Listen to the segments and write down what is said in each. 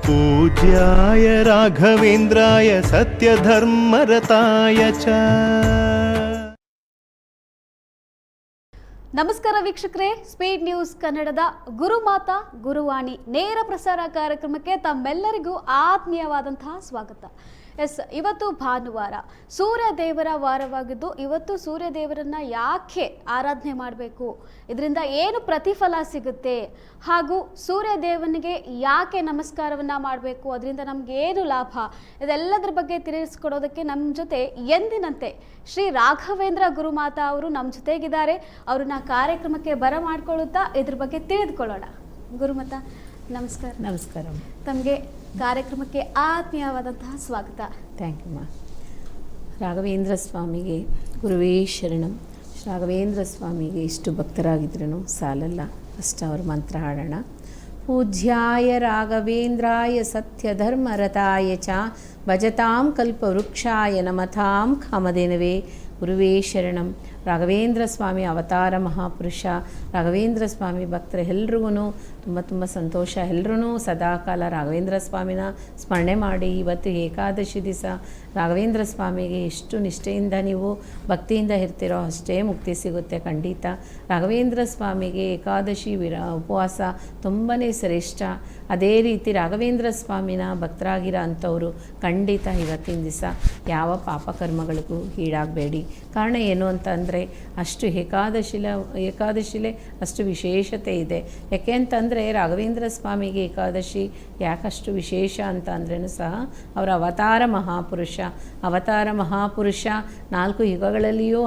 पूज्याय राघवेन्द्राय सत्यधर्मरताय च। ನಮಸ್ಕಾರ ವೀಕ್ಷಕರೇ, ಸ್ಪೀಡ್ ನ್ಯೂಸ್ ಕನ್ನಡದ ಗುರುಮಾತಾ ಗುರುವಾಣಿ ನೇರ ಪ್ರಸಾರ ಕಾರ್ಯಕ್ರಮಕ್ಕೆ ತಮ್ಮೆಲ್ಲರಿಗೂ ಆತ್ಮೀಯವಾದಂತಹ ಸ್ವಾಗತ. ಇವತ್ತು ಭಾನುವಾರ, ಸೂರ್ಯ ದೇವರ ವಾರವಾಗಿದ್ದು, ಇವತ್ತು ಸೂರ್ಯ ದೇವರನ್ನ ಯಾಕೆ ಆರಾಧನೆ ಮಾಡಬೇಕು, ಇದರಿಂದ ಏನು ಪ್ರತಿಫಲ ಸಿಗುತ್ತೆ, ಹಾಗೂ ಸೂರ್ಯ ದೇವನಿಗೆ ಯಾಕೆ ನಮಸ್ಕಾರವನ್ನ ಮಾಡಬೇಕು, ಅದರಿಂದ ನಮ್ಗೆ ಏನು ಲಾಭ, ಇದೆಲ್ಲದರ ಬಗ್ಗೆ ತಿಳಿಸ್ಕೊಡೋದಕ್ಕೆ ನಮ್ಮ ಜೊತೆ ಎಂದಿನಂತೆ ಶ್ರೀ ರಾಘವೇಂದ್ರ ಗುರುಮಾತಾ ಅವರು ನಮ್ಮ ಜೊತೆಗಿದ್ದಾರೆ. ಅವ್ರನ್ನ ಕಾರ್ಯಕ್ರಮಕ್ಕೆ ಬರಮಾಡ್ಕೊಳ್ಳುತ್ತಾ ಇದ್ರ ಬಗ್ಗೆ ತಿಳಿದುಕೊಳ್ಳೋಣ. ಗುರುಮಾತಾ ನಮಸ್ಕಾರ. ನಮಸ್ಕಾರ. ತಮಗೆ ಕಾರ್ಯಕ್ರಮಕ್ಕೆ ಆತ್ಮೀಯವಾದಂತಹ ಸ್ವಾಗತ. ಥ್ಯಾಂಕ್ ಯು ಮಾ. ರಾಘವೇಂದ್ರ ಸ್ವಾಮಿಗೆ ಗುರುವೇ ಶರಣಂ. ರಾಘವೇಂದ್ರ ಸ್ವಾಮಿಗೆ ಇಷ್ಟು ಭಕ್ತರಾಗಿದ್ರೂ ಸಾಲಲ್ಲ, ಫಸ್ಟ್ ಅವ್ರ ಮಂತ್ರ ಹಾಡೋಣ. ಪೂಜ್ಯಾಯ ರಾಘವೇಂದ್ರಾಯ ಸತ್ಯಧರ್ಮರತಾಯ ಚ ಭಜತಾಂ ಕಲ್ಪವೃಕ್ಷಾಯ ನಮತಾಂ ಕಾಮಧೇನವೇ ಗುರುವೇ ಶರಣಂ. ರಾಘವೇಂದ್ರ ಸ್ವಾಮಿ ಅವತಾರ ಮಹಾಪುರುಷ ರಾಘವೇಂದ್ರ ಸ್ವಾಮಿ ಭಕ್ತರ ಎಲ್ರಿಗೂ ತುಂಬ ತುಂಬ ಸಂತೋಷ. ಎಲ್ಲರೂ ಸದಾಕಾಲ ರಾಘವೇಂದ್ರ ಸ್ವಾಮಿನ ಸ್ಮರಣೆ ಮಾಡಿ, ಇವತ್ತು ಏಕಾದಶಿ ದಿವಸ ರಾಘವೇಂದ್ರ ಸ್ವಾಮಿಗೆ ಎಷ್ಟು ನಿಷ್ಠೆಯಿಂದ ನೀವು ಭಕ್ತಿಯಿಂದ ಇರ್ತೀರೋ ಅಷ್ಟೇ ಮುಕ್ತಿ ಸಿಗುತ್ತೆ ಖಂಡಿತ. ರಾಘವೇಂದ್ರ ಸ್ವಾಮಿಗೆ ಏಕಾದಶಿ ಉಪವಾಸ ತುಂಬಾ ಶ್ರೇಷ್ಠ. ಅದೇ ರೀತಿ ರಾಘವೇಂದ್ರ ಸ್ವಾಮಿನ ಭಕ್ತರಾಗಿರೋ ಅಂಥವರು ಖಂಡಿತ ಇವತ್ತಿನ ದಿವಸ ಯಾವ ಪಾಪಕರ್ಮಗಳಿಗೂ ಈಡಾಗಬೇಡಿ. ಕಾರಣ ಏನು ಅಂತ ಅಂದರೆ ಅಷ್ಟು ಏಕಾದಶಿಲೆ ಅಷ್ಟು ವಿಶೇಷತೆ ಇದೆ. ಯಾಕೆ ಅಂತಂದರೆ ರಾಘವೇಂದ್ರ ಸ್ವಾಮಿಗೆ ಏಕಾದಶಿ ಯಾಕಷ್ಟು ವಿಶೇಷ ಅಂತ ಅಂದ್ರೂ ಸಹ ಅವರ ಅವತಾರ ಮಹಾಪುರುಷ 4 ಯುಗಗಳಲ್ಲಿಯೂ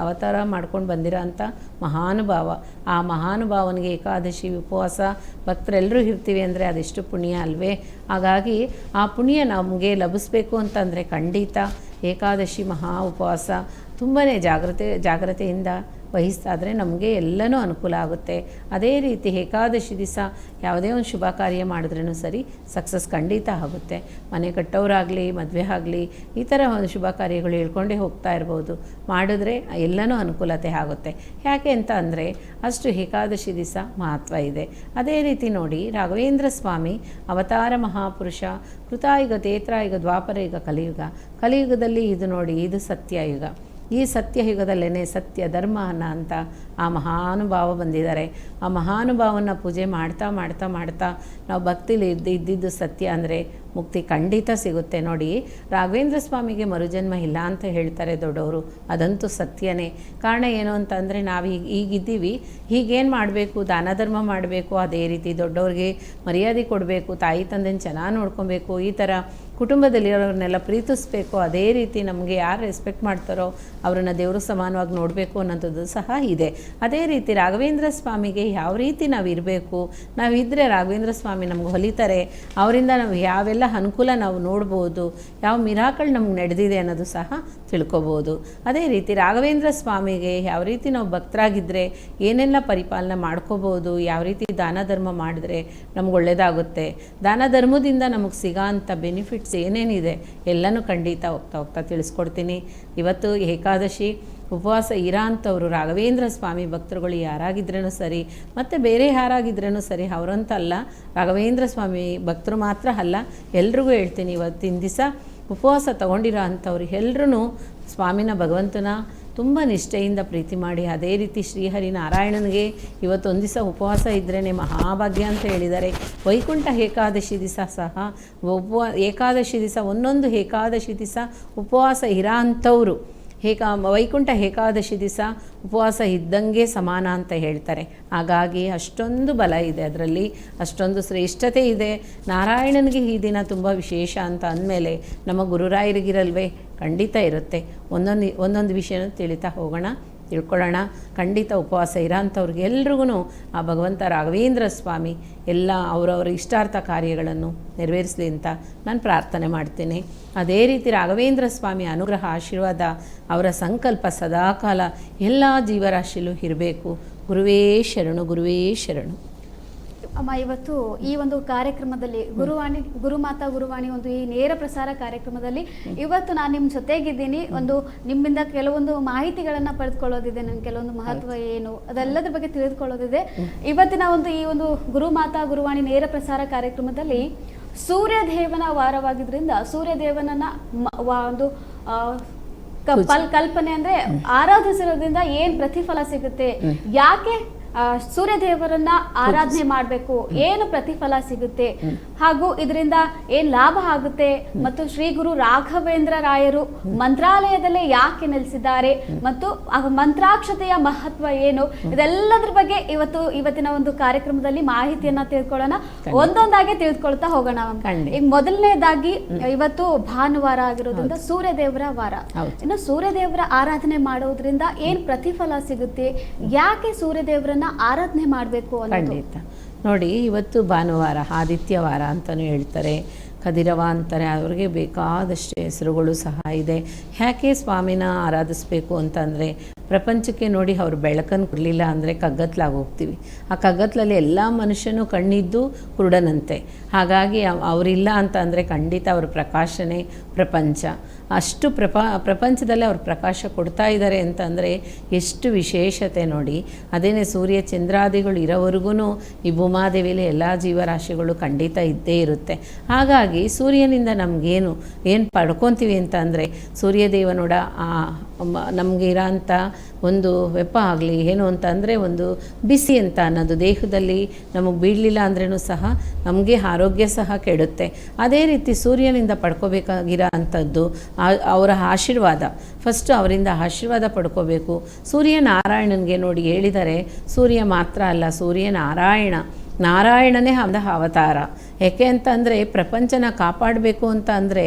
ಅವತಾರ ಮಾಡ್ಕೊಂಡು ಬಂದಿರೋ ಅಂಥ ಮಹಾನುಭಾವ. ಆ ಮಹಾನುಭಾವನಿಗೆ ಏಕಾದಶಿ ಉಪವಾಸ ಭಕ್ತರೆಲ್ಲರೂ ಇರ್ತೀವಿ ಅಂದರೆ ಅದೆಷ್ಟು ಪುಣ್ಯ ಅಲ್ವೇ. ಹಾಗಾಗಿ ಆ ಪುಣ್ಯ ನಮಗೆ ಲಭಿಸ್ಬೇಕು ಅಂತಂದರೆ ಖಂಡಿತ ಏಕಾದಶಿ ಮಹಾ ಉಪವಾಸ ತುಂಬಾ ಜಾಗ್ರತೆಯಿಂದ ವಹಿಸ್ತಾದರೆ ನಮಗೆ ಎಲ್ಲನೂ ಅನುಕೂಲ ಆಗುತ್ತೆ. ಅದೇ ರೀತಿ ಏಕಾದಶಿ ದಿವಸ ಯಾವುದೇ ಒಂದು ಶುಭ ಕಾರ್ಯ ಮಾಡಿದ್ರೂ ಸರಿ ಸಕ್ಸಸ್ ಖಂಡಿತ ಆಗುತ್ತೆ. ಮನೆ ಕಟ್ಟೋರಾಗಲಿ, ಮದುವೆ ಆಗಲಿ, ಈ ಥರ ಒಂದು ಶುಭ ಕಾರ್ಯಗಳು ಹೇಳ್ಕೊಂಡೇ ಹೋಗ್ತಾ ಇರ್ಬೋದು. ಮಾಡಿದ್ರೆ ಎಲ್ಲನೂ ಅನುಕೂಲತೆ ಆಗುತ್ತೆ. ಯಾಕೆ ಅಂತ ಅಂದರೆ ಅಷ್ಟು ಏಕಾದಶಿ ದಿವಸ ಮಹತ್ವ ಇದೆ. ಅದೇ ರೀತಿ ನೋಡಿ, ರಾಘವೇಂದ್ರ ಸ್ವಾಮಿ ಅವತಾರ ಮಹಾಪುರುಷ, ಕೃತಾಯುಗ, ತೇತ್ರಾಯುಗ, ದ್ವಾಪರ ಯುಗ, ಕಲಿಯುಗದಲ್ಲಿ ಇದು ನೋಡಿ, ಇದು ಸತ್ಯಯುಗ. ಈ ಸತ್ಯಯುಗದಲ್ಲೇ ಸತ್ಯ ಧರ್ಮ ಅಂತ ಆ ಮಹಾನುಭಾವ ಬಂದಿದ್ದಾರೆ. ಆ ಮಹಾನುಭಾವನ ಪೂಜೆ ಮಾಡ್ತಾ ಮಾಡ್ತಾ ಮಾಡ್ತಾ ನಾವು ಭಕ್ತಿಲಿ ಇದ್ದಿದ್ದು ಸತ್ಯ ಅಂದರೆ ಮುಕ್ತಿ ಖಂಡಿತ ಸಿಗುತ್ತೆ. ನೋಡಿ, ರಾಘವೇಂದ್ರ ಸ್ವಾಮಿಗೆ ಮರುಜನ್ಮ ಇಲ್ಲ ಅಂತ ಹೇಳ್ತಾರೆ ದೊಡ್ಡವರು, ಅದಂತೂ ಸತ್ಯನೇ. ಕಾರಣ ಏನು ಅಂತಂದರೆ ನಾವು ಈಗಿದ್ದೀವಿ, ಹೀಗೇನು ಮಾಡಬೇಕು, ದಾನ ಧರ್ಮ ಮಾಡಬೇಕು, ಅದೇ ರೀತಿ ದೊಡ್ಡವ್ರಿಗೆ ಮರ್ಯಾದೆ ಕೊಡಬೇಕು, ತಾಯಿ ತಂದೆನ ಚೆನ್ನಾಗಿ ನೋಡ್ಕೊಬೇಕು, ಈ ಥರ ಕುಟುಂಬದಲ್ಲಿರೋರನ್ನೆಲ್ಲ ಪ್ರೀತಿಸ್ಬೇಕು. ಅದೇ ರೀತಿ ನಮಗೆ ಯಾರು ರೆಸ್ಪೆಕ್ಟ್ ಮಾಡ್ತಾರೋ ಅವರನ್ನು ದೇವರು ಸಮಾನವಾಗಿ ನೋಡಬೇಕು ಅನ್ನೋಂಥದ್ದು ಸಹ ಇದೆ. ಅದೇ ರೀತಿ ರಾಘವೇಂದ್ರ ಸ್ವಾಮಿಗೆ ಯಾವ ರೀತಿ ನಾವು ಇರಬೇಕು, ನಾವಿದ್ದರೆ ರಾಘವೇಂದ್ರ ಸ್ವಾಮಿ ನಮ್ಗೆ ಹೊಲಿತಾರೆ. ಅವರಿಂದ ನಾವು ಯಾವೆಲ್ಲ ಅನುಕೂಲ ನಾವು ನೋಡ್ಬೋದು, ಯಾವ ಮಿರಾಕಲ್ ನಮ್ಗೆ ನಡೆದಿದೆ ಅನ್ನೋದು ಸಹ ತಿಳ್ಕೊಬೋದು. ಅದೇ ರೀತಿ ರಾಘವೇಂದ್ರ ಸ್ವಾಮಿಗೆ ಯಾವ ರೀತಿ ನಾವು ಭಕ್ತರಾಗಿದ್ದರೆ ಏನೆಲ್ಲ ಪರಿಪಾಲನೆ ಮಾಡ್ಕೋಬೋದು, ಯಾವ ರೀತಿ ದಾನ ಧರ್ಮ ಮಾಡಿದ್ರೆ ನಮ್ಗೆ ಒಳ್ಳೆಯದಾಗುತ್ತೆ, ದಾನ ಧರ್ಮದಿಂದ ನಮಗೆ ಸಿಗೋಂಥ ಬೆನಿಫಿಟ್ಸ್ ಏನೇನಿದೆ ಎಲ್ಲನೂ ಖಂಡಿತ ಹೋಗ್ತಾ ತಿಳಿಸ್ಕೊಡ್ತೀನಿ. ಇವತ್ತು ಏಕಾದಶಿ ಉಪವಾಸ ಇರೋ ಅಂಥವ್ರು ರಾಘವೇಂದ್ರ ಸ್ವಾಮಿ ಭಕ್ತರುಗಳು ಯಾರಾಗಿದ್ರೂ ಸರಿ, ಮತ್ತು ಬೇರೆ ಯಾರಾಗಿದ್ರೂ ಸರಿ, ಅವರಂತಲ್ಲ, ರಾಘವೇಂದ್ರ ಸ್ವಾಮಿ ಭಕ್ತರು ಮಾತ್ರ ಅಲ್ಲ, ಎಲ್ರಿಗೂ ಹೇಳ್ತೀನಿ, ಇವತ್ತಿನ ದಿವಸ ಉಪವಾಸ ತೊಗೊಂಡಿರೋ ಅಂಥವ್ರು ಎಲ್ಲರೂ ಸ್ವಾಮಿನ ಭಗವಂತನ ತುಂಬ ನಿಷ್ಠೆಯಿಂದ ಪ್ರೀತಿ ಮಾಡಿ, ಅದೇ ರೀತಿ ಶ್ರೀಹರಿನಾರಾಯಣನಿಗೆ ಇವತ್ತೊಂದು ದಿವಸ ಉಪವಾಸ ಇದ್ರೇ ಮಹಾಭಾಗ್ಯ ಅಂತ ಹೇಳಿದ್ದಾರೆ. ವೈಕುಂಠ ಏಕಾದಶಿ ದಿವಸ ಸಹ ಏಕಾದಶಿ ದಿವಸ ಒಂದೊಂದು ಏಕಾದಶಿ ದಿವಸ ಉಪವಾಸ ಇರೋ ಅಂಥವ್ರು ವೈಕುಂಠ ಏಕಾದಶಿ ದಿವಸ ಉಪವಾಸ ಇದ್ದಂಗೆ ಸಮಾನ ಅಂತ ಹೇಳ್ತಾರೆ. ಹಾಗಾಗಿ ಅಷ್ಟೊಂದು ಬಲ ಇದೆ ಅದರಲ್ಲಿ, ಅಷ್ಟೊಂದು ಶ್ರೇಷ್ಠತೆ ಇದೆ. ನಾರಾಯಣನಿಗೆ ಈ ದಿನ ತುಂಬ ವಿಶೇಷ ಅಂತ ಅಂದಮೇಲೆ ನಮ್ಮ ಗುರುರಾಯರಿಗಿರಲ್ವೇ, ಖಂಡಿತ ಇರುತ್ತೆ. ಒಂದೊಂದು ವಿಷಯನೂ ತಿಳ್ಕೊಳ್ಳೋಣ. ಖಂಡಿತ ಉಪವಾಸ ಇರೋಂಥವ್ರಿಗೆ ಎಲ್ರಿಗೂ ಆ ಭಗವಂತ ರಾಘವೇಂದ್ರ ಸ್ವಾಮಿ ಎಲ್ಲ ಅವರವರ ಇಷ್ಟಾರ್ಥ ಕಾರ್ಯಗಳನ್ನು ನೆರವೇರಿಸಲಿ ಅಂತ ನಾನು ಪ್ರಾರ್ಥನೆ ಮಾಡ್ತೇನೆ. ಅದೇ ರೀತಿ ರಾಘವೇಂದ್ರ ಸ್ವಾಮಿ ಅನುಗ್ರಹ, ಆಶೀರ್ವಾದ, ಅವರ ಸಂಕಲ್ಪ ಸದಾಕಾಲ ಎಲ್ಲ ಜೀವರಾಶಿಯಲ್ಲೂ ಇರಬೇಕು. ಗುರುವೇ ಶರಣು. ಅಮ್ಮ, ಇವತ್ತು ಈ ಒಂದು ಕಾರ್ಯಕ್ರಮದಲ್ಲಿ ಗುರುಮಾತಾ ಗುರುವಾಣಿ ಒಂದು ಈ ನೇರ ಪ್ರಸಾರ ಕಾರ್ಯಕ್ರಮದಲ್ಲಿ ಇವತ್ತು ನಾನು ನಿಮ್ಮ ಜೊತೆಗಿದ್ದೀನಿ. ಒಂದು ನಿಮ್ಮಿಂದ ಕೆಲವೊಂದು ಮಾಹಿತಿಗಳನ್ನು ಪಡೆದುಕೊಳ್ಳೋದಿದೆ, ನನ್ನ ಕೆಲವೊಂದು ಮಹತ್ವ ಏನು ಅದೆಲ್ಲದ್ರ ಬಗ್ಗೆ ತಿಳಿದುಕೊಳ್ಳೋದಿದೆ. ಇವತ್ತಿನ ಈ ಒಂದು ಗುರುಮಾತಾ ಗುರುವಾಣಿ ನೇರ ಪ್ರಸಾರ ಕಾರ್ಯಕ್ರಮದಲ್ಲಿ ಸೂರ್ಯದೇವನ ವಾರವಾಗಿದ್ರಿಂದ ಸೂರ್ಯದೇವನನ್ನ ಒಂದು ಕಲ್ಪನೆ ಅಂದ್ರೆ ಆರಾಧಿಸಿರೋದ್ರಿಂದ ಏನ್ ಪ್ರತಿಫಲ ಸಿಗುತ್ತೆ, ಯಾಕೆ ಸೂರ್ಯದೇವರನ್ನ ಆರಾಧನೆ ಮಾಡಬೇಕು, ಏನು ಪ್ರತಿಫಲ ಸಿಗುತ್ತೆ, ಹಾಗೂ ಇದರಿಂದ ಏನ್ ಲಾಭ ಆಗುತ್ತೆ, ಮತ್ತು ಶ್ರೀ ಗುರು ರಾಘವೇಂದ್ರ ರಾಯರು ಮಂತ್ರಾಲಯದಲ್ಲೇ ಯಾಕೆ ನೆಲೆಸಿದ್ದಾರೆ, ಮತ್ತು ಮಂತ್ರಾಕ್ಷತೆಯ ಮಹತ್ವ ಏನು, ಇದೆಲ್ಲದ್ರ ಬಗ್ಗೆ ಇವತ್ತಿನ ಒಂದು ಕಾರ್ಯಕ್ರಮದಲ್ಲಿ ಮಾಹಿತಿಯನ್ನ ತಿಳ್ಕೊಳ್ಳೋಣ. ಒಂದೊಂದಾಗಿ ತಿಳಿದುಕೊಳ್ತಾ ಹೋಗೋಣ. ಈಗ ಮೊದಲನೇದಾಗಿ ಇವತ್ತು ಭಾನುವಾರ ಆಗಿರೋದ್ರಿಂದ ಸೂರ್ಯದೇವರ ವಾರ. ಇನ್ನು ಸೂರ್ಯದೇವರ ಆರಾಧನೆ ಮಾಡೋದ್ರಿಂದ ಏನ್ ಪ್ರತಿಫಲ ಸಿಗುತ್ತೆ, ಯಾಕೆ ಸೂರ್ಯದೇವರನ್ನ ಆರಾಧನೆ ಮಾಡಬೇಕು ಅನ್ನೋದು. ಖಂಡಿತ ನೋಡಿ, ಇವತ್ತು ಭಾನುವಾರ ಆದಿತ್ಯವಾರ ಅಂತಲೂ ಹೇಳ್ತಾರೆ, ಕದಿರವ ಅಂತಾರೆ. ಅವ್ರಿಗೆ ಬೇಕಾದಷ್ಟು ಹೆಸರುಗಳು ಸಹ ಇದೆ. ಯಾಕೆ ಸ್ವಾಮಿನ ಆರಾಧಿಸ್ಬೇಕು ಅಂತಂದರೆ, ಪ್ರಪಂಚಕ್ಕೆ ನೋಡಿ ಅವರು ಬೆಳಕನ್ನು ಕೊಡಲಿಲ್ಲ ಅಂದರೆ ಕಗ್ಗತ್ಲಾಗಿ ಹೋಗ್ತೀವಿ. ಆ ಕಗ್ಗತ್ಲಲ್ಲಿ ಎಲ್ಲ ಮನುಷ್ಯನೂ ಕಣ್ಣಿದ್ದು ಕುರುಡನಂತೆ. ಹಾಗಾಗಿ ಅವರಿಲ್ಲ ಅಂತ ಅಂದರೆ ಖಂಡಿತ ಅವ್ರ ಪ್ರಕಾಶನೇ ಪ್ರಪಂಚ. ಅಷ್ಟು ಪ್ರಪಂಚದಲ್ಲೇ ಅವ್ರು ಪ್ರಕಾಶ ಕೊಡ್ತಾ ಇದ್ದಾರೆ ಅಂತಂದರೆ ಎಷ್ಟು ವಿಶೇಷತೆ ನೋಡಿ. ಅದೇನೇ ಸೂರ್ಯ ಚಂದ್ರಾದಿಗಳು ಇರೋವರೆಗೂ ಈ ಭೂಮಾದೇವಿಯಲ್ಲಿ ಎಲ್ಲ ಜೀವರಾಶಿಗಳು ಖಂಡಿತ ಇದ್ದೇ ಇರುತ್ತೆ. ಹಾಗಾಗಿ ಸೂರ್ಯನಿಂದ ನಮಗೇನು ಪಡ್ಕೊತೀವಿ ಅಂತ ಅಂದರೆ, ಸೂರ್ಯದೇವನೋಡ ನಮಗೆ ಇರೋಂಥ ಒಂದು ವೆಪ್ಪ ಆಗಲಿ ಏನು ಅಂತ ಅಂದರೆ, ಒಂದು ಬಿಸಿ ಅಂತ ಅನ್ನೋದು ದೇಹದಲ್ಲಿ ನಮಗೆ ಬೀಳಲಿಲ್ಲ ಅಂದ್ರೂ ಸಹ ನಮಗೆ ಆರೋಗ್ಯ ಸಹ ಕೆಡುತ್ತೆ. ಅದೇ ರೀತಿ ಸೂರ್ಯನಿಂದ ಪಡ್ಕೋಬೇಕಾಗಿರೋ ಅಂಥದ್ದು ಅವರ ಆಶೀರ್ವಾದ. ಫಸ್ಟು ಅವರಿಂದ ಆಶೀರ್ವಾದ ಪಡ್ಕೋಬೇಕು. ಸೂರ್ಯನಾರಾಯಣನಿಗೆ ನೋಡಿ ಹೇಳಿದ್ದಾರೆ, ಸೂರ್ಯ ಮಾತ್ರ ಅಲ್ಲ, ನಾರಾಯಣನೇ ಅವತಾರ. ಯಾಕೆ ಅಂತಂದರೆ ಪ್ರಪಂಚನ ಕಾಪಾಡಬೇಕು ಅಂತ ಅಂದರೆ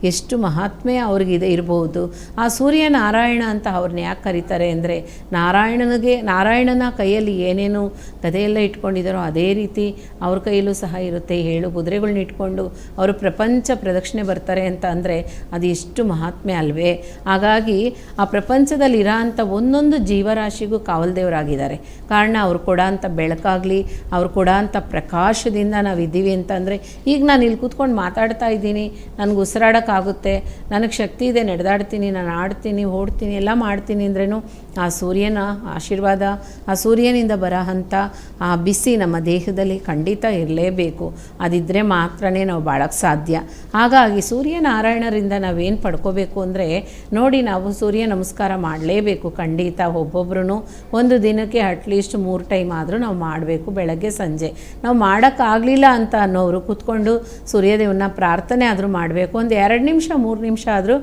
ಎಷ್ಟು ಮಹಾತ್ಮೆ ಅವ್ರಿಗಿದೆ ಇರ್ಬೋದು. ಆ ಸೂರ್ಯನಾರಾಯಣ ಅಂತ ಅವ್ರನ್ನ ಯಾಕೆ ಕರೀತಾರೆ ಅಂದರೆ, ನಾರಾಯಣನ ಕೈಯಲ್ಲಿ ಏನೇನು ಗದೆಯೆಲ್ಲ ಇಟ್ಕೊಂಡಿದ್ದಾರೋ ಅದೇ ರೀತಿ ಅವ್ರ ಕೈಯಲ್ಲೂ ಸಹ ಇರುತ್ತೆ. 7 ಕುದುರೆಗಳನ್ನ ಇಟ್ಕೊಂಡು ಅವರು ಪ್ರಪಂಚ ಪ್ರದಕ್ಷಿಣೆ ಬರ್ತಾರೆ ಅಂತ ಅಂದರೆ ಅದು ಎಷ್ಟು ಮಹಾತ್ಮೆ ಅಲ್ವೇ. ಹಾಗಾಗಿ ಆ ಪ್ರಪಂಚದಲ್ಲಿ ಇರೋಂಥ ಒಂದೊಂದು ಜೀವರಾಶಿಗೂ ಕಾವಲ್ದೇವರಾಗಿದ್ದಾರೆ. ಕಾರಣ ಅವ್ರು ಕೊಡೋಂಥ ಬೆಳಕಾಗಲಿ, ಅವ್ರು ಕೊಡೋಂಥ ಪ್ರಕಾಶದಿಂದ ನಾವು ಇದ್ದೀವಿ ಅಂತಂದರೆ, ಈಗ ನಾನು ಇಲ್ಲಿ ಕೂತ್ಕೊಂಡು ಮಾತಾಡ್ತಾ ಇದ್ದೀನಿ, ನನಗೆ ಉಸಿರಾಡೋಕ್ಕಾಗುತ್ತೆ, ನನಗೆ ಶಕ್ತಿ ಇದೆ, ನಡೆದಾಡ್ತೀನಿ, ನಾನು ಆಡ್ತೀನಿ, ಓಡ್ತೀನಿ, ಎಲ್ಲ ಮಾಡ್ತೀನಿ ಅಂದ್ರೂ ಆ ಸೂರ್ಯನ ಆಶೀರ್ವಾದ, ಆ ಸೂರ್ಯನಿಂದ ಬರೋಂಥ ಆ ಬಿಸಿ ನಮ್ಮ ದೇಹದಲ್ಲಿ ಖಂಡಿತ ಇರಲೇಬೇಕು. ಅದಿದ್ದರೆ ಮಾತ್ರನೇ ನಾವು ಬಾಳೋಕ್ಕೆ ಸಾಧ್ಯ. ಹಾಗಾಗಿ ಸೂರ್ಯನಾರಾಯಣರಿಂದ ನಾವೇನು ಪಡ್ಕೋಬೇಕು ಅಂದರೆ, ನೋಡಿ ನಾವು ಸೂರ್ಯ ನಮಸ್ಕಾರ ಮಾಡಲೇಬೇಕು ಖಂಡಿತ. ಒಬ್ಬೊಬ್ರು ಒಂದು ದಿನಕ್ಕೆ ಅಟ್ಲೀಸ್ಟ್ 3 ಟೈಮ್ ಆದರೂ ನಾವು ಮಾಡಬೇಕು, ಬೆಳಗ್ಗೆ ಸಂಜೆ. ನಾವು ಮಾಡೋಕ್ಕಾಗಲಿಲ್ಲ ಅಂತ ಅನ್ನೋರು ಕೂತ್ಕೊಂಡು ಸೂರ್ಯದೇವನ ಪ್ರಾರ್ಥನೆ ಆದರೂ ಮಾಡಬೇಕು. ಒಂದು 2 ನಿಮಿಷ 3 ನಿಮಿಷ ಆದರೂ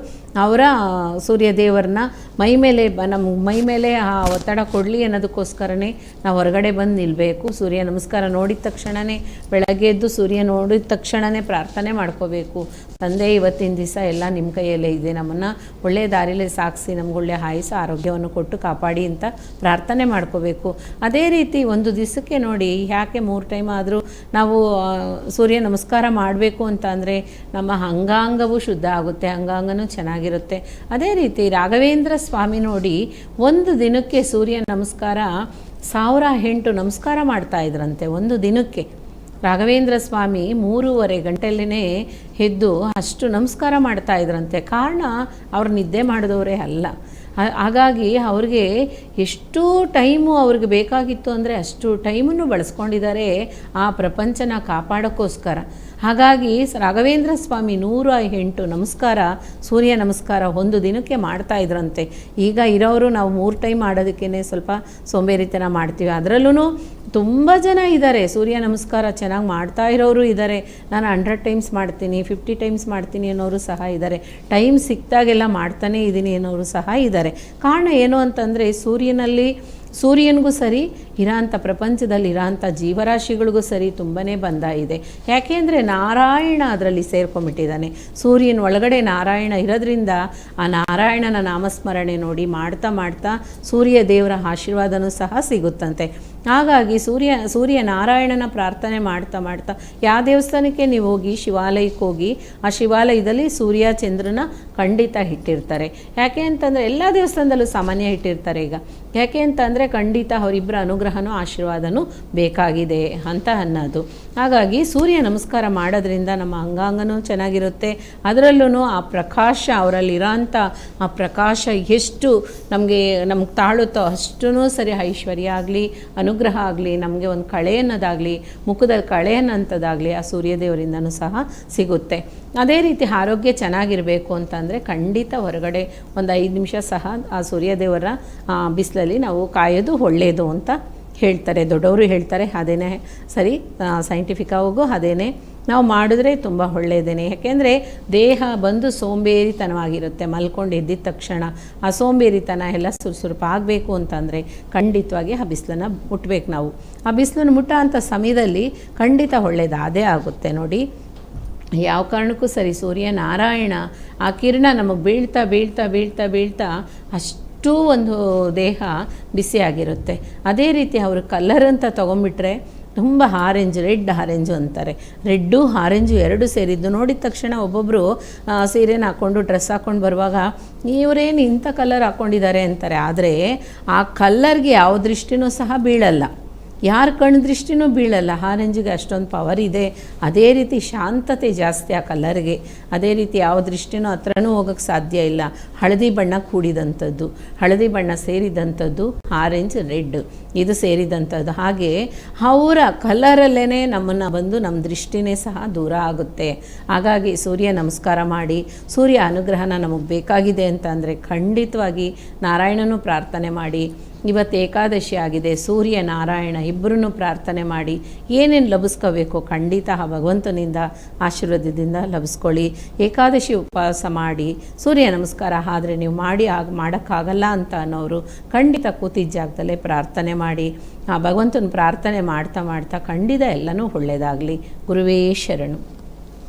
ಅವರ ಸೂರ್ಯದೇವರನ್ನ ನಮ್ಮ ಮೈ ಮೇಲೆ ಆ ಒತ್ತಡ ಕೊಡಲಿ ಅನ್ನೋದಕ್ಕೋಸ್ಕರನೇ ನಾವು ಹೊರಗಡೆ ಬಂದು ನಿಲ್ಲಬೇಕು. ಸೂರ್ಯ ನಮಸ್ಕಾರ ನೋಡಿದ ತಕ್ಷಣವೇ, ಬೆಳಗ್ಗೆ ಎದ್ದು ಸೂರ್ಯ ನೋಡಿದ ತಕ್ಷಣವೇ ಪ್ರಾರ್ಥನೆ ಮಾಡ್ಕೋಬೇಕು. ತಂದೆ, ಇವತ್ತಿನ ದಿವಸ ಎಲ್ಲ ನಿಮ್ಮ ಕೈಯಲ್ಲೇ ಇದೆ, ನಮ್ಮನ್ನು ಒಳ್ಳೆಯ ದಾರಿಲೇ ಸಾಗಿಸಿ ನಮಗೊಳ್ಳೆ ಆಯುಷ್ಯ ಆರೋಗ್ಯವನ್ನು ಕೊಟ್ಟು ಕಾಪಾಡಿ ಅಂತ ಪ್ರಾರ್ಥನೆ ಮಾಡ್ಕೋಬೇಕು. ಅದೇ ರೀತಿ ಒಂದು ದಿವಸಕ್ಕೆ ನೋಡಿ, ಯಾಕೆ 3 ಟೈಮ್ ಆದರೂ ನಾವು ಸೂರ್ಯ ನಮಸ್ಕಾರ ಮಾಡಬೇಕು ಅಂತ ಅಂದರೆ ನಮ್ಮ ಅಂಗಾಂಗವೂ ಶುದ್ಧ ಆಗುತ್ತೆ, ಅಂಗಾಂಗನೂ ಚೆನ್ನಾಗಿರುತ್ತೆ. ಅದೇ ರೀತಿ ರಾಘವೇಂದ್ರ ಸ್ವಾಮಿ ನೋಡಿ, ಒಂದು ದಿನಕ್ಕೆ ಸೂರ್ಯ ನಮಸ್ಕಾರ 1008 ನಮಸ್ಕಾರ ಮಾಡ್ತಾಯಿದ್ರಂತೆ ಒಂದು ದಿನಕ್ಕೆ. ರಾಘವೇಂದ್ರ ಸ್ವಾಮಿ 3:30 ಗಂಟೆಯಲ್ಲೇ ಎದ್ದು ಅಷ್ಟು ನಮಸ್ಕಾರ ಮಾಡ್ತಾಯಿದ್ರಂತೆ. ಕಾರಣ ಅವ್ರು ನಿದ್ದೆ ಮಾಡಿದವರೇ ಅಲ್ಲ. ಹಾಗಾಗಿ ಅವ್ರಿಗೆ ಎಷ್ಟು ಟೈಮು ಅವ್ರಿಗೆ ಬೇಕಾಗಿತ್ತು ಅಂದರೆ ಅಷ್ಟು ಟೈಮನ್ನು ಬಳಸ್ಕೊಂಡಿದ್ದಾರೆ ಆ ಪ್ರಪಂಚನ ಕಾಪಾಡೋಕ್ಕೋಸ್ಕರ. ಹಾಗಾಗಿ ರಾಘವೇಂದ್ರ ಸ್ವಾಮಿ 108 ನಮಸ್ಕಾರ, ಸೂರ್ಯ ನಮಸ್ಕಾರ ಒಂದು ದಿನಕ್ಕೆ ಮಾಡ್ತಾಯಿದ್ರಂತೆ. ಈಗ ಇರೋರು ನಾವು 3 ಟೈಮ್ ಮಾಡೋದಕ್ಕೇ ಸ್ವಲ್ಪ ಸೋಂಬೇರಿತನ ಮಾಡ್ತೀವಿ. ಅದರಲ್ಲೂ ತುಂಬ ಜನ ಇದ್ದಾರೆ ಸೂರ್ಯ ನಮಸ್ಕಾರ ಚೆನ್ನಾಗಿ ಮಾಡ್ತಾ ಇರೋರು ಇದ್ದಾರೆ. ನಾನು 100 ಟೈಮ್ಸ್ ಮಾಡ್ತೀನಿ, 50 ಟೈಮ್ಸ್ ಮಾಡ್ತೀನಿ ಅನ್ನೋರು ಸಹ ಇದ್ದಾರೆ. ಟೈಮ್ ಸಿಕ್ತಾಗೆಲ್ಲ ಮಾಡ್ತಾನೇ ಇದ್ದೀನಿ ಅನ್ನೋರು ಸಹ ಇದ್ದಾರೆ. ಕಾರಣ ಏನು ಅಂತಂದರೆ, ಸೂರ್ಯನಿಗೂ ಸರಿ, ಇರೋಂಥ ಪ್ರಪಂಚದಲ್ಲಿ ಇರೋಂಥ ಜೀವರಾಶಿಗಳಿಗೂ ಸರಿ ತುಂಬಾ ಬಂಧ ಇದೆ. ಯಾಕೆಂದರೆ ನಾರಾಯಣ ಅದರಲ್ಲಿ ಸೇರ್ಕೊಂಡ್ಬಿಟ್ಟಿದ್ದಾನೆ. ಸೂರ್ಯನ ಒಳಗಡೆ ನಾರಾಯಣ ಇರೋದ್ರಿಂದ ಆ ನಾರಾಯಣನ ನಾಮಸ್ಮರಣೆ ನೋಡಿ ಮಾಡ್ತಾ ಸೂರ್ಯ ದೇವರ ಆಶೀರ್ವಾದನೂ ಸಹ ಸಿಗುತ್ತಂತೆ. ಹಾಗಾಗಿ ಸೂರ್ಯ ನಾರಾಯಣನ ಪ್ರಾರ್ಥನೆ ಮಾಡ್ತಾ ಯಾವ ದೇವಸ್ಥಾನಕ್ಕೆ ನೀವು ಹೋಗಿ, ಶಿವಾಲಯಕ್ಕೆ ಹೋಗಿ, ಆ ಶಿವಾಲಯದಲ್ಲಿ ಸೂರ್ಯ ಚಂದ್ರನ ಖಂಡಿತ ಇಟ್ಟಿರ್ತಾರೆ. ಯಾಕೆ ಅಂತಂದರೆ ಎಲ್ಲ ದೇವಸ್ಥಾನದಲ್ಲೂ ಸಾಮಾನ್ಯ ಇಟ್ಟಿರ್ತಾರೆ. ಈಗ ಯಾಕೆ ಅಂತಂದರೆ ಖಂಡಿತ ಅವರಿಬ್ಬರ ಅನುಗ್ರಹನೂ ಆಶೀರ್ವಾದನೂ ಬೇಕಾಗಿದೆ ಅಂತ ಅನ್ನೋದು. ಹಾಗಾಗಿ ಸೂರ್ಯ ನಮಸ್ಕಾರ ಮಾಡೋದ್ರಿಂದ ನಮ್ಮ ಅಂಗಾಂಗನೂ ಚೆನ್ನಾಗಿರುತ್ತೆ. ಅದರಲ್ಲೂ ಆ ಪ್ರಕಾಶ, ಅವರಲ್ಲಿರೋಂಥ ಆ ಪ್ರಕಾಶ ಎಷ್ಟು ನಮಗೆ ತಾಳುತ್ತೋ ಅಷ್ಟೂ ಸರಿ ಐಶ್ವರ್ಯ ಆಗಲಿ, ಅನುಗ್ರಹ ಆಗಲಿ, ನಮಗೆ ಒಂದು ಕಳೆ ಅನ್ನೋದಾಗಲಿ, ಮುಖದಲ್ಲಿ ಕಳೆ ಅನ್ನೋಂಥದ್ದಾಗಲಿ ಆ ಸೂರ್ಯದೇವರಿಂದನೂ ಸಹ ಸಿಗುತ್ತೆ. ಅದೇ ರೀತಿ ಆರೋಗ್ಯ ಚೆನ್ನಾಗಿರಬೇಕು ಅಂತಂದರೆ ಖಂಡಿತ ಹೊರಗಡೆ ಒಂದು 5 ನಿಮಿಷ ಸಹ ಆ ಸೂರ್ಯದೇವರ ಬಿಸಿಲಲ್ಲಿ ನಾವು ಕಾಯೋದು ಒಳ್ಳೆಯದು ಅಂತ ಹೇಳ್ತಾರೆ, ದೊಡ್ಡವರು ಹೇಳ್ತಾರೆ. ಅದೇನೇ ಸರಿ, ಸೈಂಟಿಫಿಕ್ ಆಗೂ ಅದೇನೇ ನಾವು ಮಾಡಿದ್ರೆ ತುಂಬ ಒಳ್ಳೆಯದೇನೆ. ಯಾಕೆಂದರೆ ದೇಹ ಬಂದು ಸೋಂಬೇರಿತನವಾಗಿರುತ್ತೆ, ಮಲ್ಕೊಂಡು ಎದ್ದಿದ ತಕ್ಷಣ ಆ ಸೋಂಬೇರಿತನ ಎಲ್ಲ ಸುರುಸುರುಪ ಆಗಬೇಕು ಅಂತಂದರೆ ಖಂಡಿತವಾಗಿ ಆ ಬಿಸಿಲನ್ನು ಮುಟ್ಬೇಕು. ನಾವು ಆ ಬಿಸಿಲನ್ನು ಮುಟ್ಟೋ ಅಂಥ ಸಮಯದಲ್ಲಿ ಖಂಡಿತ ಒಳ್ಳೆಯದಾದೇ ಆಗುತ್ತೆ. ನೋಡಿ, ಯಾವ ಕಾರಣಕ್ಕೂ ಸರಿ ಸೂರ್ಯನಾರಾಯಣ ಆ ಕಿರಣ ನಮಗೆ ಬೀಳ್ತಾ ಬೀಳ್ತಾ ಬೀಳ್ತಾ ಬೀಳ್ತಾ ಅಷ್ಟು ಒಂದು ದೇಹ ಬಿಸಿಯಾಗಿರುತ್ತೆ. ಅದೇ ರೀತಿ ಅವರು ಕಲರ್ ಅಂತ ತೊಗೊಂಬಿಟ್ರೆ ತುಂಬ ರೆಡ್ ಆರೆಂಜು ಅಂತಾರೆ. ರೆಡ್ಡು ಆರೆಂಜು ಎರಡು ಸೇರಿದ್ದು ನೋಡಿದ ತಕ್ಷಣ ಒಬ್ಬೊಬ್ಬರು ಸೀರೆನ ಹಾಕ್ಕೊಂಡು ಡ್ರೆಸ್ ಹಾಕ್ಕೊಂಡು ಬರುವಾಗ ಇವರೇನು ಇಂಥ ಕಲರ್ ಹಾಕ್ಕೊಂಡಿದ್ದಾರೆ ಅಂತಾರೆ. ಆದರೆ ಆ ಕಲ್ಲರ್ಗೆ ಯಾವ ದೃಷ್ಟಿನೂ ಸಹ ಬೀಳಲ್ಲ, ಯಾರ ಕಣ್ಣು ದೃಷ್ಟಿನೂ ಬೀಳಲ್ಲ. ಆರೆಂಜಿಗೆ ಅಷ್ಟೊಂದು ಪವರ್ ಇದೆ. ಅದೇ ರೀತಿ ಶಾಂತತೆ ಜಾಸ್ತಿ ಆ ಕಲ್ಲರ್ಗೆ. ಅದೇ ರೀತಿ ಯಾವ ದೃಷ್ಟಿನೂ ಹತ್ರನೂ ಹೋಗೋಕ್ಕೆ ಸಾಧ್ಯ ಇಲ್ಲ. ಹಳದಿ ಬಣ್ಣ ಕೂಡಿದಂಥದ್ದು, ಹಳದಿ ಬಣ್ಣ ಸೇರಿದಂಥದ್ದು, ಆರೆಂಜ್ ರೆಡ್ ಇದು ಸೇರಿದಂಥದ್ದು. ಹಾಗೆ ಅವರ ಕಲರಲ್ಲೇ ನಮ್ಮನ್ನು ಬಂದು ನಮ್ಮ ದೃಷ್ಟಿನೇ ಸಹ ದೂರ ಆಗುತ್ತೆ. ಹಾಗಾಗಿ ಸೂರ್ಯ ನಮಸ್ಕಾರ ಮಾಡಿ, ಸೂರ್ಯ ಅನುಗ್ರಹನ ನಮಗೆ ಬೇಕಾಗಿದೆ ಅಂತ ಅಂದರೆ ಖಂಡಿತವಾಗಿ ನಾರಾಯಣನೂ ಪ್ರಾರ್ಥನೆ ಮಾಡಿ. ಇವತ್ತು ಏಕಾದಶಿ ಆಗಿದೆ, ಸೂರ್ಯ ನಾರಾಯಣ ಇಬ್ಬರೂ ಪ್ರಾರ್ಥನೆ ಮಾಡಿ ಏನೇನು ಲಭಿಸ್ಕೋಬೇಕು ಖಂಡಿತ ಆ ಭಗವಂತನಿಂದ ಆಶೀರ್ವಾದದಿಂದ ಲಭಿಸ್ಕೊಳ್ಳಿ. ಏಕಾದಶಿ ಉಪವಾಸ ಮಾಡಿ ಸೂರ್ಯ ನಮಸ್ಕಾರ ಆದರೆ ನೀವು ಮಾಡೋಕ್ಕಾಗಲ್ಲ ಅಂತ ಅನ್ನೋರು ಖಂಡಿತ ಕೂತಿದ್ದ ಜಾಗದಲ್ಲೇ ಪ್ರಾರ್ಥನೆ ಮಾಡಿ. ಆ ಭಗವಂತನ ಪ್ರಾರ್ಥನೆ ಮಾಡ್ತಾ ಮಾಡ್ತಾ ಖಂಡಿತ ಎಲ್ಲನೂ ಒಳ್ಳೆಯದಾಗಲಿ. ಗುರುವೇ ಶರಣು.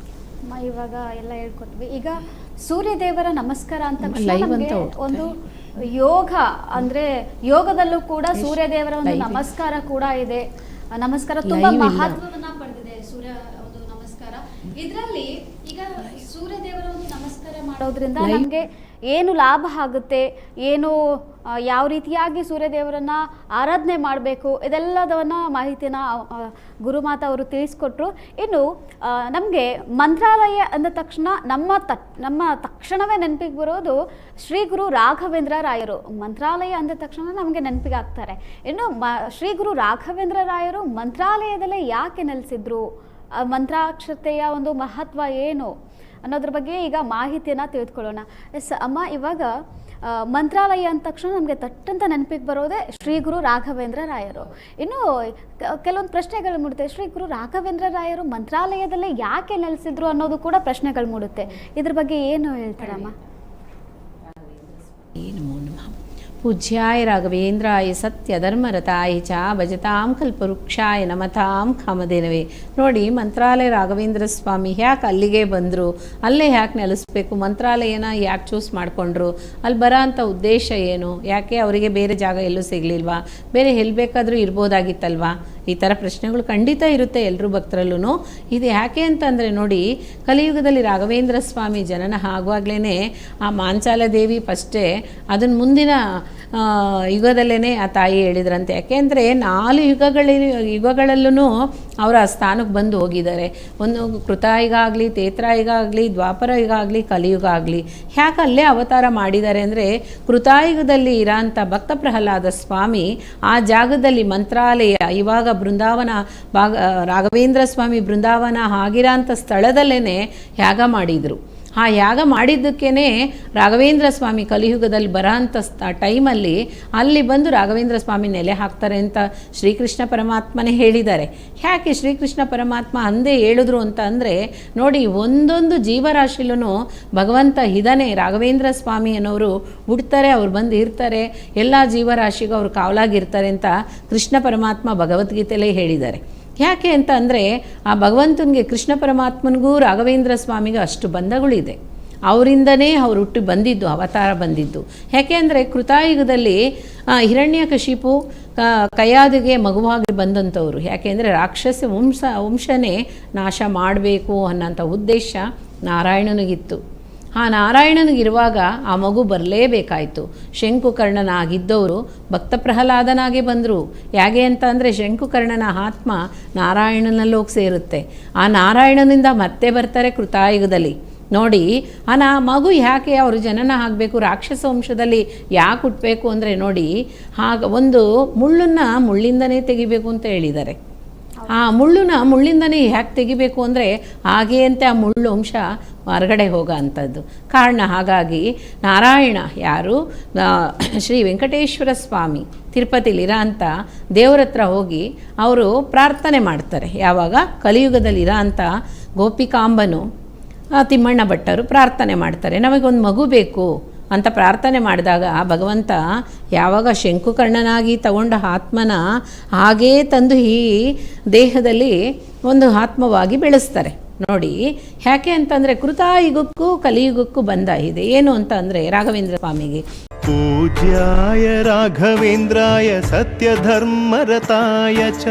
ಇವಾಗ ಎಲ್ಲ ಹೇಳ್ಕೊಟ್ವಿ. ಈಗ ಸೂರ್ಯದೇವರ ನಮಸ್ಕಾರ ಅಂತ ಒಂದು ಯೋಗ ಅಂದ್ರೆ ಯೋಗದಲ್ಲೂ ಕೂಡ ಸೂರ್ಯದೇವರ ಒಂದು ನಮಸ್ಕಾರ ಕೂಡ ಇದೆ. ನಮಸ್ಕಾರ ತುಂಬಾ ಮಹತ್ವವನ್ನ ಪಡೆದಿದೆ ಸೂರ್ಯ ಒಂದು ನಮಸ್ಕಾರ. ಇದರಲ್ಲಿ ಈಗ ಸೂರ್ಯದೇವರ ಒಂದು ನಮಸ್ಕಾರ ಮಾಡೋದ್ರಿಂದ ನಮಗೆ ಏನು ಲಾಭ ಆಗುತ್ತೆ, ಏನು ಯಾವ ರೀತಿಯಾಗಿ ಸೂರ್ಯದೇವರನ್ನ ಆರಾಧನೆ ಮಾಡಬೇಕು ಇದೆಲ್ಲದನ್ನ ಮಾಹಿತಿನ ಗುರುಮಾತಾ ಅವರು ತಿಳಿಸ್ಕೊಟ್ರು. ಇನ್ನು ನಮಗೆ ಮಂತ್ರಾಲಯ ಅಂದ ತಕ್ಷಣ ನಮ್ಮ ತಕ್ಷಣವೇ ನೆನಪಿಗೆ ಬರೋದು ಶ್ರೀ ಗುರು ರಾಘವೇಂದ್ರ ರಾಯರು. ಮಂತ್ರಾಲಯ ಅಂದ ತಕ್ಷಣ ನಮಗೆ ನೆನಪಿಗೆ ಆಗ್ತಾರೆ. ಇನ್ನು ಶ್ರೀ ಗುರು ರಾಘವೇಂದ್ರ ರಾಯರು ಮಂತ್ರಾಲಯದಲ್ಲೇ ಯಾಕೆ ನೆಲೆಸಿದ್ರು, ಮಂತ್ರಾಕ್ಷತೆಯ ಒಂದು ಮಹತ್ವ ಏನು ಅನ್ನೋದ್ರ ಬಗ್ಗೆ ಈಗ ಮಾಹಿತಿಯನ್ನು ತಿಳಿದುಕೊಳ್ಳೋಣ. ಎಸ್ ಅಮ್ಮ, ಇವಾಗ ಮಂತ್ರಾಲಯ ಅಂದ ತಕ್ಷಣ ನಮಗೆ ತಟ್ಟಂತ ನೆನಪಿಗೆ ಬರೋದೇ ಶ್ರೀ ಗುರು ರಾಘವೇಂದ್ರ ರಾಯರು. ಇನ್ನು ಕೆಲವೊಂದು ಪ್ರಶ್ನೆಗಳು ಮೂಡುತ್ತೆ. ಶ್ರೀ ಗುರು ರಾಘವೇಂದ್ರ ರಾಯರು ಮಂತ್ರಾಲಯದಲ್ಲೇ ಯಾಕೆ ನೆಲೆಸಿದ್ರು ಅನ್ನೋದು ಕೂಡ ಪ್ರಶ್ನೆಗಳು ಮೂಡುತ್ತೆ. ಇದ್ರ ಬಗ್ಗೆ ಏನು ಹೇಳ್ತೀರಮ್ಮ? ಪೂಜ್ಯಾಯ ರಾಘವೇಂದ್ರಾಯ ಸತ್ಯಧರ್ಮರತಾಯ ಚ ಭಜತಾಂ ಕಲ್ಪವೃಕ್ಷಾಯ ನಮತಾಂ ಕಾಮಧೇನವೇ. ನೋಡಿ, ಮಂತ್ರಾಲಯ ರಾಘವೇಂದ್ರ ಸ್ವಾಮಿ ಯಾಕೆ ಅಲ್ಲಿಗೆ ಬಂದರು, ಅಲ್ಲೇ ಯಾಕೆ ನೆಲೆಸ್ಬೇಕು, ಮಂತ್ರಾಲಯನ ಯಾಕೆ ಚೂಸ್ ಮಾಡಿಕೊಂಡ್ರು, ಅಲ್ಲಿ ಬರೋ ಅಂಥ ಉದ್ದೇಶ ಏನು, ಯಾಕೆ ಅವರಿಗೆ ಬೇರೆ ಜಾಗ ಎಲ್ಲೂ ಸಿಗಲಿಲ್ವಾ, ಬೇರೆ ಎಲ್ಲಿ ಬೇಕಾದರೂ ಇರ್ಬೋದಾಗಿತ್ತಲ್ವಾ? ಈ ಥರ ಪ್ರಶ್ನೆಗಳು ಖಂಡಿತ ಇರುತ್ತೆ ಎಲ್ಲರೂ ಭಕ್ತರಲ್ಲೂ. ಇದು ಯಾಕೆ ಅಂತಂದರೆ ನೋಡಿ, ಕಲಿಯುಗದಲ್ಲಿ ರಾಘವೇಂದ್ರ ಸ್ವಾಮಿ ಜನನ ಆಗುವಾಗಲೇ ಆ ಮಾಂಚಾಲ ದೇವಿ ಫಸ್ಟೇ ಅದನ್ನು ಮುಂದಿನ ಯುಗದಲ್ಲೇ ಆ ತಾಯಿ ಹೇಳಿದ್ರಂತೆ. ಯಾಕೆಂದರೆ 4 ಯುಗಗಳಲ್ಲೂ ಅವರ ಸ್ಥಾನಕ್ಕೆ ಬಂದು ಹೋಗಿದ್ದಾರೆ. ಒಂದು ಕೃತಾಯುಗ ಆಗಲಿ, ತ್ರೇತಾಯುಗ ಆಗಲಿ, ದ್ವಾಪರಯುಗ ಆಗಲಿ, ಕಲಿಯುಗ ಆಗಲಿ. ಯಾಕೆ ಅಲ್ಲೇ ಅವತಾರ ಮಾಡಿದ್ದಾರೆ ಅಂದರೆ, ಕೃತಾಯುಗದಲ್ಲಿ ಇರೋಂಥ ಭಕ್ತ ಪ್ರಹ್ಲಾದ ಸ್ವಾಮಿ ಆ ಜಾಗದಲ್ಲಿ ಮಂತ್ರಾಲಯ, ಇವಾಗ ಬೃಂದಾವನ ರಾಘವೇಂದ್ರ ಸ್ವಾಮಿ ಬೃಂದಾವನ ಆಗಿರೋಂಥ ಸ್ಥಳದಲ್ಲೇ ಯಾಗ ಮಾಡಿದರು. ಆ ಯಾಗ ಮಾಡಿದ್ದಕ್ಕೇ ರಾಘವೇಂದ್ರ ಸ್ವಾಮಿ ಕಲಿಯುಗದಲ್ಲಿ ಬರೋಂಥ ಟೈಮಲ್ಲಿ ಅಲ್ಲಿ ಬಂದು ರಾಘವೇಂದ್ರ ಸ್ವಾಮಿ ನೆಲೆ ಹಾಕ್ತಾರೆ ಅಂತ ಶ್ರೀಕೃಷ್ಣ ಪರಮಾತ್ಮನೇ ಹೇಳಿದ್ದಾರೆ. ಯಾಕೆ ಶ್ರೀಕೃಷ್ಣ ಪರಮಾತ್ಮ ಅಂದೇ ಹೇಳಿದ್ರು ಅಂತ ಅಂದರೆ, ನೋಡಿ, ಒಂದೊಂದು ಜೀವರಾಶಿಲೂ ಭಗವಂತ ಇದ್ದಾನೆ. ರಾಘವೇಂದ್ರ ಸ್ವಾಮಿ ಅನ್ನೋರು ಹುಡ್ತಾರೆ, ಅವ್ರು ಬಂದು ಇರ್ತಾರೆ, ಎಲ್ಲ ಜೀವರಾಶಿಗೂ ಅವ್ರು ಕಾವಲಾಗಿರ್ತಾರೆ ಅಂತ ಕೃಷ್ಣ ಪರಮಾತ್ಮ ಭಗವದ್ಗೀತೆಯಲ್ಲೇ ಹೇಳಿದ್ದಾರೆ. ಯಾಕೆ ಅಂತ ಅಂದರೆ, ಆ ಭಗವಂತನಿಗೆ ಕೃಷ್ಣ ಪರಮಾತ್ಮನಿಗೂ ರಾಘವೇಂದ್ರ ಸ್ವಾಮಿಗೂ ಅಷ್ಟು ಬಂಧಗಳಿದೆ. ಅವರಿಂದನೇ ಅವ್ರು ಹುಟ್ಟಿ ಬಂದಿದ್ದು, ಅವತಾರ ಬಂದಿದ್ದು. ಯಾಕೆ ಅಂದರೆ ಕೃತಾಯುಗದಲ್ಲಿ ಹಿರಣ್ಯಕಶಿಪು ಕಯಾದಿಗೆ ಮಗುವಾಗಿ ಬಂದಂಥವ್ರು. ಯಾಕೆಂದರೆ ರಾಕ್ಷಸ ವಂಶನೇ ನಾಶ ಮಾಡಬೇಕು ಅನ್ನೋಂಥ ಉದ್ದೇಶ ನಾರಾಯಣನಿಗಿತ್ತು. ಆ ನಾರಾಯಣನಿಗಿರುವಾಗ ಆ ಮಗು ಬರಲೇಬೇಕಾಯಿತು. ಶಂಕುಕರ್ಣನಾಗಿದ್ದವರು ಭಕ್ತ ಪ್ರಹ್ಲಾದನಾಗೆ ಬಂದರು. ಹೇಗೆ ಅಂತ ಅಂದರೆ, ಶಂಕುಕರ್ಣನ ಆತ್ಮ ನಾರಾಯಣನಲ್ಲಿ ಹೋಗಿ ಸೇರುತ್ತೆ. ಆ ನಾರಾಯಣನಿಂದ ಮತ್ತೆ ಬರ್ತಾರೆ ಕೃತಾಯುಗದಲ್ಲಿ. ನೋಡಿ ಮಗು ಯಾಕೆ ಅವರು ಜನನ ಆಗಬೇಕು, ರಾಕ್ಷಸ ವಂಶದಲ್ಲಿ ಯಾಕೆ ಹುಟ್ಟಬೇಕು ಅಂದರೆ ನೋಡಿ, ಒಂದು ಮುಳ್ಳನ್ನು ಮುಳ್ಳಿಂದನೇ ತೆಗಿಬೇಕು ಅಂತ ಹೇಳಿದ್ದಾರೆ. ಆ ಮುಳ್ಳಿಂದನೇ ಯಾಕೆ ತೆಗಿಬೇಕು ಅಂದರೆ ಹಾಗೆಯಂತೆ ಆ ಮುಳ್ಳು ಅಂಶ ಹೊರಗಡೆ ಹೋಗೋ ಅಂಥದ್ದು ಕಾರಣ. ಹಾಗಾಗಿ ನಾರಾಯಣ ಯಾರು ಶ್ರೀ ವೆಂಕಟೇಶ್ವರ ಸ್ವಾಮಿ ತಿರುಪತಿಲಿರೋ ಅಂಥ ದೇವ್ರ ಹತ್ರ ಹೋಗಿ ಅವರು ಪ್ರಾರ್ಥನೆ ಮಾಡ್ತಾರೆ. ಯಾವಾಗ ಕಲಿಯುಗದಲ್ಲಿರೋ ಅಂಥ ಗೋಪಿಕಾಂಬನು ತಿಮ್ಮಣ್ಣ ಭಟ್ಟರು ಪ್ರಾರ್ಥನೆ ಮಾಡ್ತಾರೆ, ನಮಗೊಂದು ಮಗು ಬೇಕು ಅಂತ ಪ್ರಾರ್ಥನೆ ಮಾಡಿದಾಗ ಭಗವಂತ ಯಾವಾಗ ಶಂಕುಕರ್ಣನಾಗಿ ತಗೊಂಡ ಆತ್ಮನ ಹಾಗೇ ತಂದು ಈ ದೇಹದಲ್ಲಿ ಒಂದು ಆತ್ಮವಾಗಿ ಬೆಳೆಸ್ತಾರೆ. ನೋಡಿ ಯಾಕೆ ಅಂತಂದರೆ ಕೃತಾಯುಗಕ್ಕೂ ಕಲಿಯುಗಕ್ಕೂ ಬಂಧ ಇದೆ. ಏನು ಅಂತ ಅಂದರೆ ರಾಘವೇಂದ್ರ ಸ್ವಾಮಿಗೆ ಪೂಜ್ಯಾಯ ರಾಘವೇಂದ್ರಾಯ ಸತ್ಯಧರ್ಮರತಾಯ ಚ